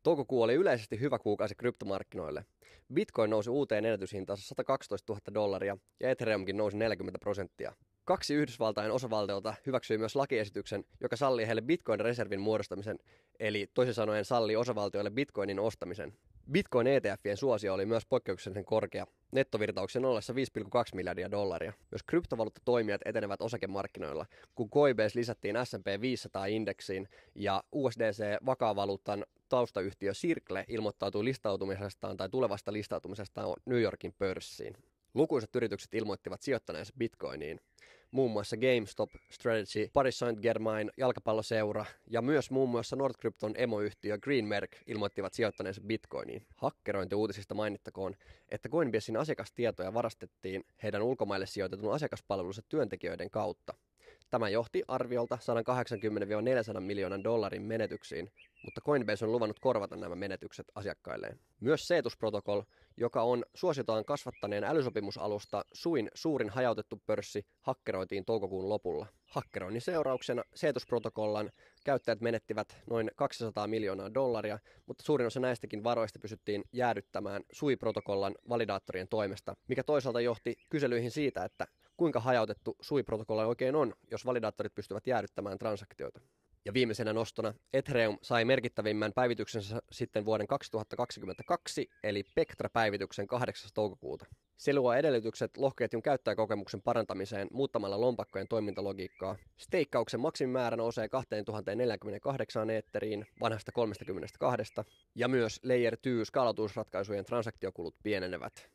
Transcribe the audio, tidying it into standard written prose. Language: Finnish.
Toukokuu oli yleisesti hyvä kuukausi kryptomarkkinoille. Bitcoin nousi uuteen ennätyshintaansa $112,000 ja Ethereumkin nousi 40%. Kaksi Yhdysvaltain osavaltiolta hyväksyi myös lakiesityksen, joka sallii heille Bitcoin-reservin muodostamisen, eli toisin sanoen sallii osavaltioille Bitcoinin ostamisen. Bitcoin ETFien suosio oli myös poikkeuksellisen korkea, nettovirtauksen ollessa $5,2 miljardia. Myös kryptovaluuttatoimijat etenevät osakemarkkinoilla, kun Coinbase lisättiin S&P 500-indeksiin ja USDC-vakaavaluutan taustayhtiö Circle ilmoittautui listautumisestaan tai tulevasta listautumisestaan New Yorkin pörssiin. Lukuisat yritykset ilmoittivat sijoittaneensa Bitcoiniin. Muun muassa GameStop, Strategy, Paris Saint-Germain, jalkapalloseura ja myös muun muassa Nordcrypton emoyhtiö Greenmerc ilmoittivat sijoittaneensa Bitcoiniin. Hakkerointiuutisista mainittakoon, että Coinbasen asiakastietoja varastettiin heidän ulkomaille sijoitetun asiakaspalvelunsa työntekijöiden kautta. Tämä johti arviolta 180-400 miljoonan dollarin menetyksiin, mutta Coinbase on luvannut korvata nämä menetykset asiakkailleen. Myös Cetus-protocol, joka on suositaan kasvattaneen älysopimusalusta Suin suurin hajautettu pörssi, hakkeroitiin toukokuun lopulla. Hakkeroinnin seurauksena Cetus-protokollan käyttäjät menettivät noin $200 miljoonaa, mutta suurin osa näistäkin varoista pysyttiin jäädyttämään Sui-protokollan validaattorien toimesta, mikä toisaalta johti kyselyihin siitä, että kuinka hajautettu Sui-protokolla oikein on, jos validaattorit pystyvät jäädyttämään transaktioita. Ja viimeisenä nostona Ethereum sai merkittävimmän päivityksensä sitten vuoden 2022, eli Pectra-päivityksen 8. toukokuuta. Se luo edellytykset lohkoketjun käyttäjäkokemuksen parantamiseen muuttamalla lompakkojen toimintalogiikkaa. Steikkauksen maksimimäärä nousee 2048 eetteriin vanhasta 32, ja myös Layer 2 skaalautumisratkaisujen transaktiokulut pienenevät.